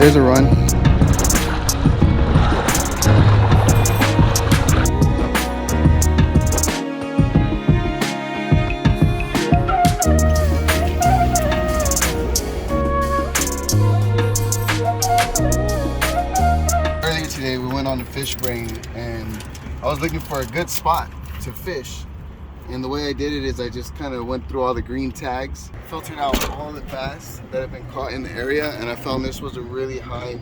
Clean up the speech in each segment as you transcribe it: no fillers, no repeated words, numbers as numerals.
There's a run. Earlier today we went on a fish brain and I was looking for a good spot to fish. And the way I did it is I just kind of went through all the green tags, filtered out all the bass that have been caught in the area, and I found this was a really high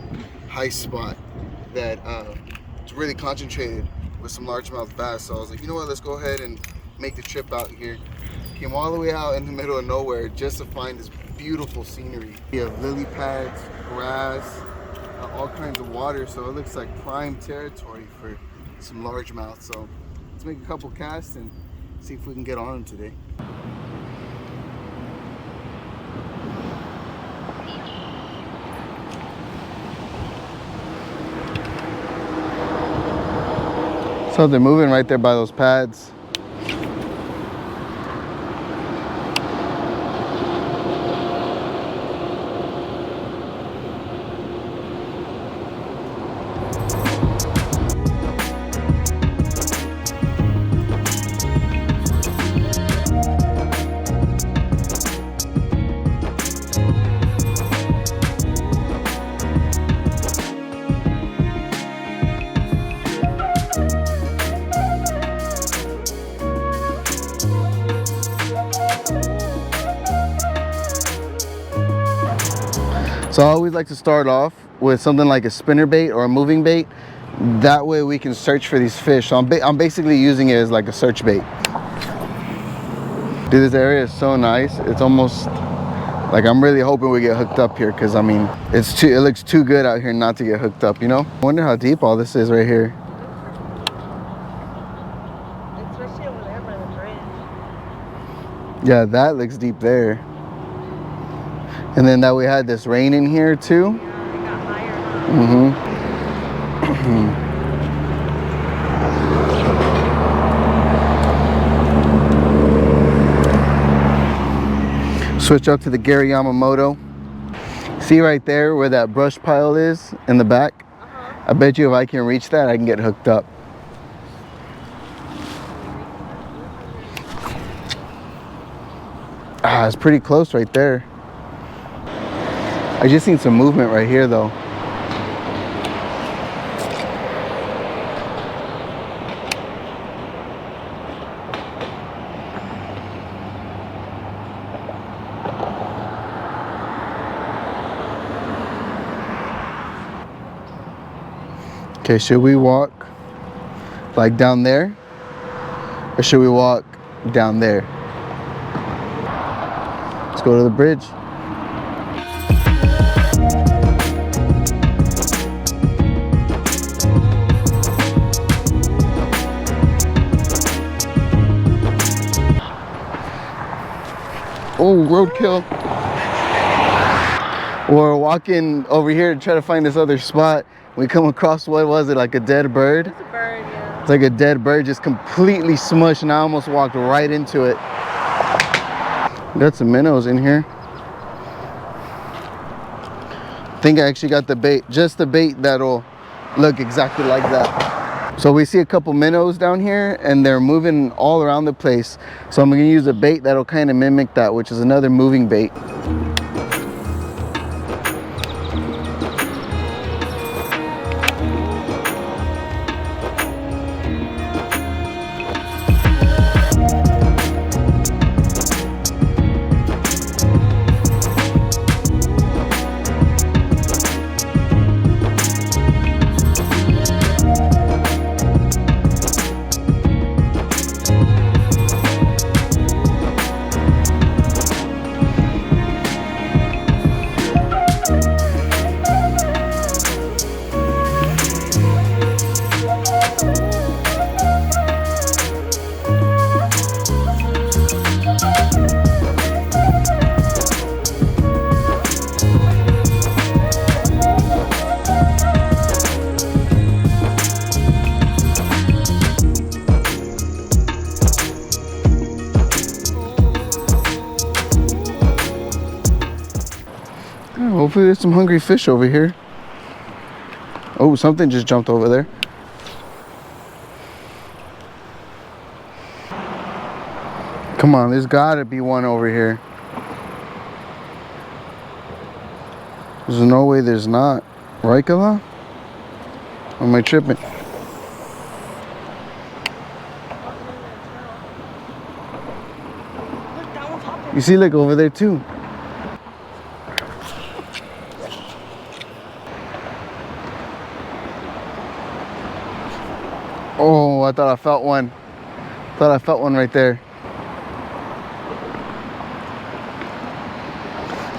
spot that it's really concentrated with some largemouth bass. So I was like, you know what, let's go ahead and make the trip out here. Came all the way out in the middle of nowhere just to find this beautiful scenery. We have lily pads, grass, all kinds of water, so it looks like prime territory for some largemouth. So let's make a couple casts and see if we can get on them today. So they're moving right there by those pads. So I always like to start off with something like a spinner bait or a moving bait. That way we can search for these fish. So I'm basically using it as like a search bait. Dude, this area is so nice. It's almost like I'm really hoping we get hooked up here, because I mean, it looks too good out here not to get hooked up, you know? I wonder how deep all this is right here. Especially over there by the bridge. Yeah, that looks deep there. And then that we had this rain in here too. Yeah, it got higher. Switch up to the Gary Yamamoto. See right there where that brush pile is in the back? I bet you if I can reach that, I can get hooked up. Ah, it's pretty close right there. I just seen some movement right here though. Okay, should we walk like down there? Or should we walk down there? Let's go to the bridge. Oh, roadkill. We're walking over here to try to find this other spot. We come across, what was it, like a dead bird? It's a bird, yeah. It's like a dead bird just completely smushed, and I almost walked right into it. Got some minnows in here. I think I actually got the bait, just the bait that'll look exactly like that. So we see a couple minnows down here and they're moving all around the place. So I'm gonna use a bait that'll kind of mimic that, which is another moving bait. Hopefully there's some hungry fish over here. Oh, something just jumped over there. Come on, there's gotta be one over here. There's no way there's not. Right, Kala? Or am I tripping? You see, like over there too. Oh, I thought I felt one. Thought I felt one right there.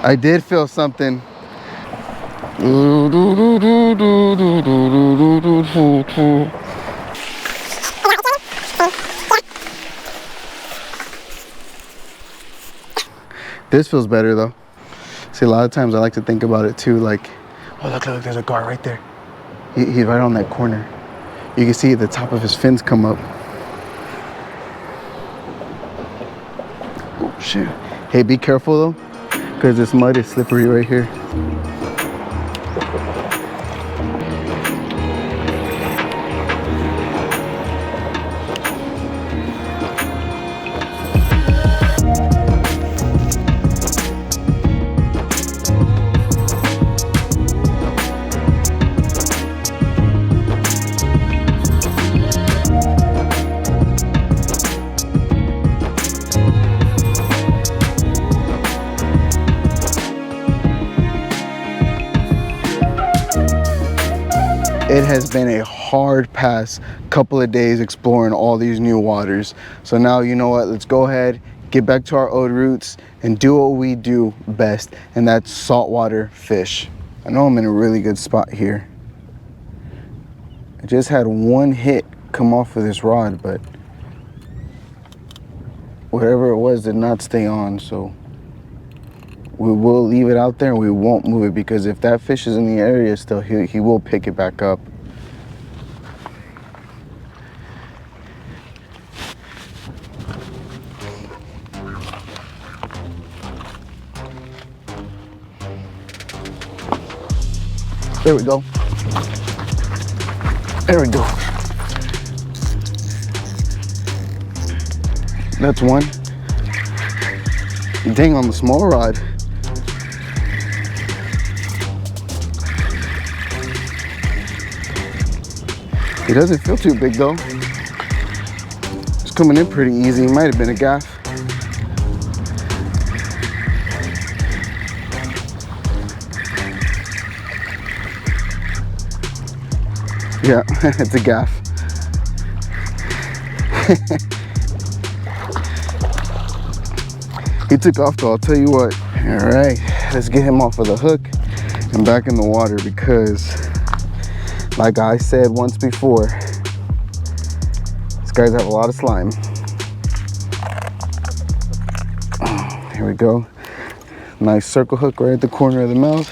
I did feel something. This feels better though. See, a lot of times I like to think about it too, like, oh look, there's a guard right there. He's right on that corner. You can see the top of his fins come up. Oh shit. Hey, be careful though, because this mud is slippery right here. It has been a hard past couple of days exploring all these new waters. So now, you know what, let's go ahead, get back to our old roots and do what we do best, and that's saltwater fish. I know I'm in a really good spot here. I just had one hit come off of this rod, but whatever it was did not stay on, so we will leave it out there and we won't move it, because if that fish is in the area still, he will pick it back up. There we go. There we go. That's one. Dang, on the small rod. It doesn't feel too big though. It's coming in pretty easy. It might have been a gaff. Yeah, it's a gaff. He took off though, I'll tell you what. All right, let's get him off of the hook and back in the water, because like I said once before, these guys have a lot of slime. Here we go. Nice circle hook right at the corner of the mouth.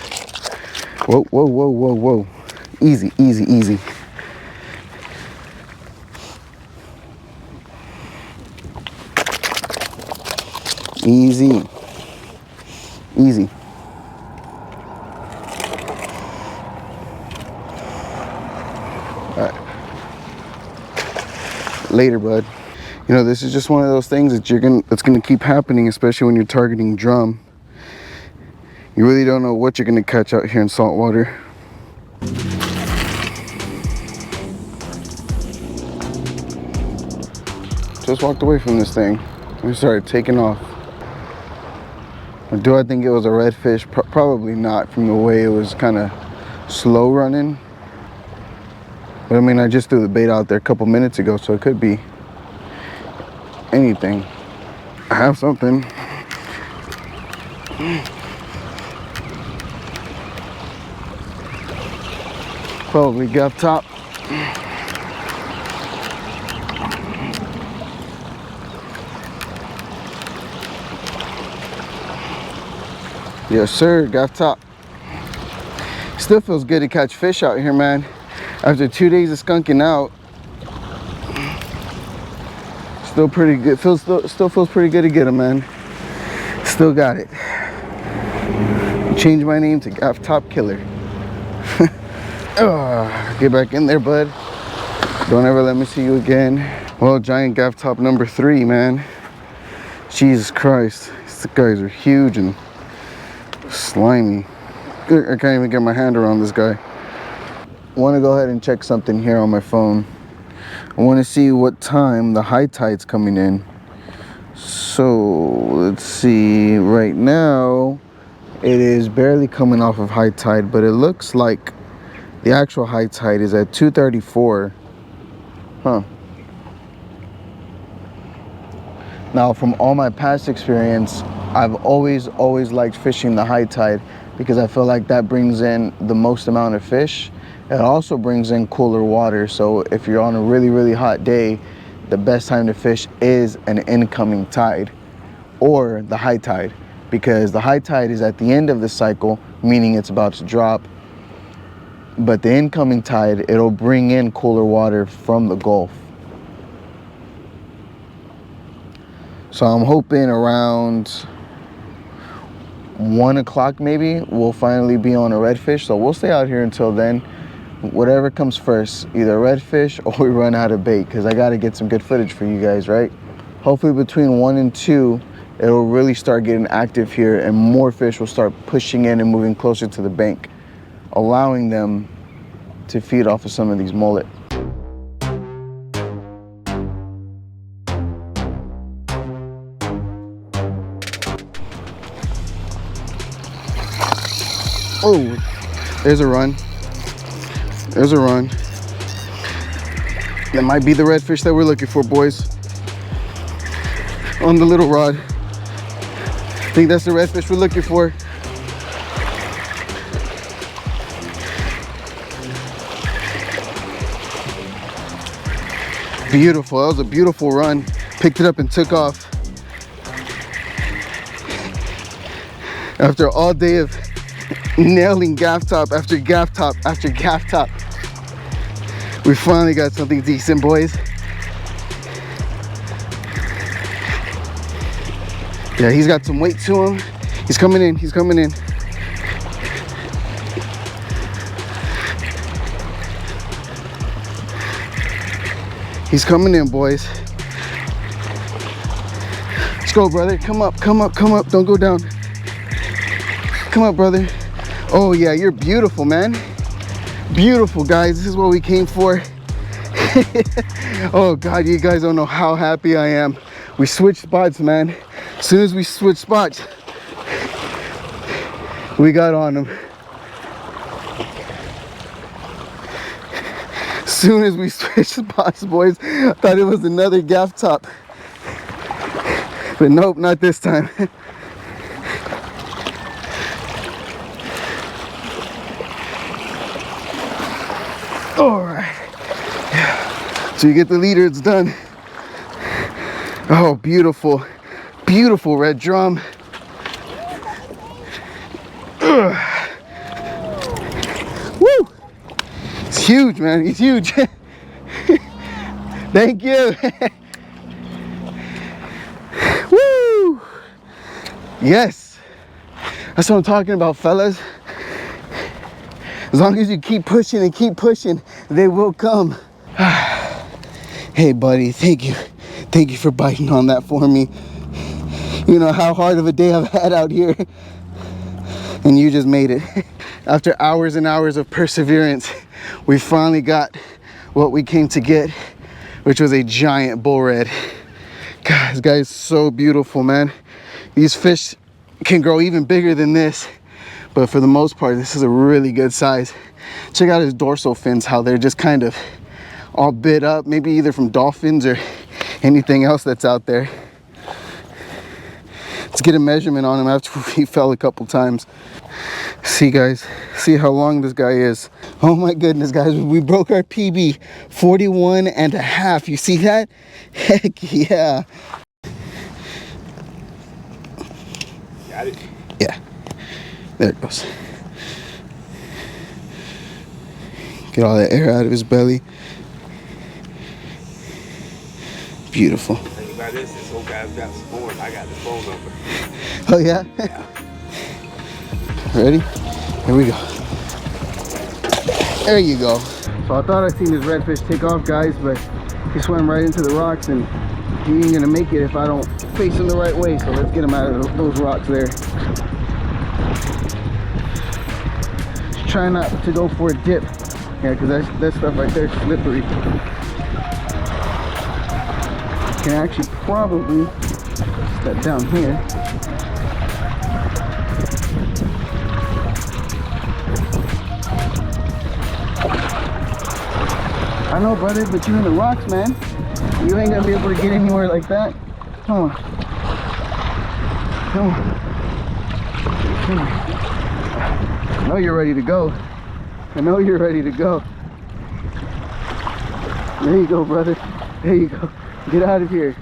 Whoa, whoa, whoa, whoa, whoa. Easy, easy, easy. Easy. Easy. All right. Later, bud. You know, this is just one of those things that that's gonna keep happening, especially when you're targeting drum. You really don't know what you're gonna catch out here in saltwater. Just walked away from this thing. We started taking off. Do I think it was a redfish? Probably not, from the way it was kind of slow running. But I mean, I just threw the bait out there a couple minutes ago, so it could be anything. I have something. Probably gaff top. Yes sir, gaff top. Still feels good to catch fish out here, man. After 2 days of skunking out, still pretty good. Still feels pretty good to get them, man. Still got it. Changed my name to Gaff Top Killer. Get back in there, bud. Don't ever let me see you again. Well, giant gaff top number 3, man. Jesus Christ. These guys are huge and slimy. I can't even get my hand around this guy. I want to go ahead and check something here on my phone. I want to see what time the high tide's coming in. So let's see. Right now, it is barely coming off of high tide, but it looks like the actual high tide is at 2:34. Huh. Now, from all my past experience, I've always liked fishing the high tide because I feel like that brings in the most amount of fish. It also brings in cooler water. So if you're on a really hot day, the best time to fish is an incoming tide or the high tide, because the high tide is at the end of the cycle, meaning it's about to drop. But the incoming tide, it'll bring in cooler water from the Gulf. So I'm hoping around 1 o'clock maybe we'll finally be on a redfish. So we'll stay out here until then. Whatever comes first, either redfish or we run out of bait, because I got to get some good footage for you guys, right? Hopefully between 1 and 2, it'll really start getting active here and more fish will start pushing in and moving closer to the bank, allowing them to feed off of some of these mullet. Oh, there's a run. There's a run. That might be the redfish that we're looking for, boys. On the little rod. I think that's the redfish we're looking for. Beautiful. That was a beautiful run. Picked it up and took off. After all day of nailing gaff top after gaff top after gaff top, we finally got something decent, boys. Yeah, he's got some weight to him. He's coming in. He's coming in. He's coming in, boys. Let's go, brother. Come up, come up, come up. Don't go down. Come up, brother. Oh, yeah, you're beautiful, man. Beautiful, guys. This is what we came for. Oh, God, you guys don't know how happy I am. We switched spots, man. As soon as we switched spots, we got on him. As soon as we switched spots, boys, I thought it was another gaff top. But nope, not this time. All right. So you get the leader, it's done. Oh, beautiful. Beautiful red drum. Ugh. Woo! It's huge, man. He's huge. Thank you. Woo! Yes. That's what I'm talking about, fellas. As long as you keep pushing and keep pushing, they will come. Hey, buddy, thank you. Thank you for biting on that for me. You know how hard of a day I've had out here, and you just made it. After hours and hours of perseverance, we finally got what we came to get, which was a giant bull red. God, this guy is so beautiful, man. These fish can grow even bigger than this, but for the most part, this is a really good size. Check out his dorsal fins, how they're just kind of all bit up, maybe either from dolphins or anything else that's out there. Let's get a measurement on him after he fell a couple times. See, guys, see how long this guy is. Oh my goodness, guys, we broke our PB, 41 and a half. You see that? Heck yeah. Got it? Yeah, there it goes. Get all that air out of his belly. Beautiful. Think about this whole guy's got his phone. I got his phone number. Oh yeah? Yeah. Ready? Here we go. There you go. So I thought I'd seen this redfish take off, guys, but he swam right into the rocks, and he ain't gonna make it if I don't face him the right way. So let's get him out of those rocks there. Just try not to go for a dip. Yeah, because that stuff right there is slippery. Can actually probably step down here. I know, brother, but you're in the rocks, man. You ain't gonna be able to get anywhere like that. Come on. Come on. Come on. I know you're ready to go. I know you're ready to go. There you go, brother. There you go. Get out of here.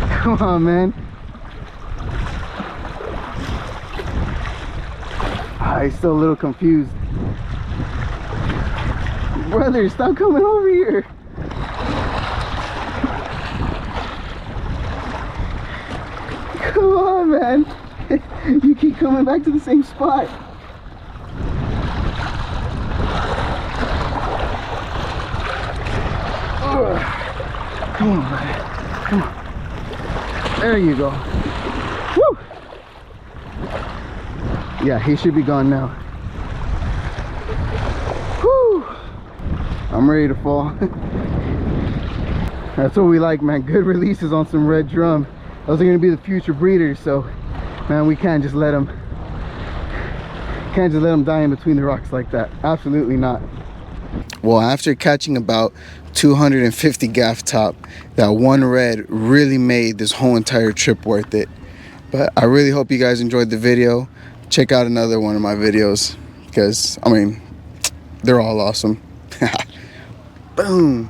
Come on, man. He's still a little confused. Brother, stop coming over here. Come on, man. You keep coming back to the same spot. Come on, man. Come on. There you go. Woo! Yeah, he should be gone now. Woo! I'm ready to fall. That's what we like, man. Good releases on some red drum. Those are going to be the future breeders, so man, we can't just let them die in between the rocks like that. Absolutely not. Well, after catching about 250 gaff top, that one red really made this whole entire trip worth it. But I really hope you guys enjoyed the video. Check out another one of my videos, because I mean, they're all awesome. Boom.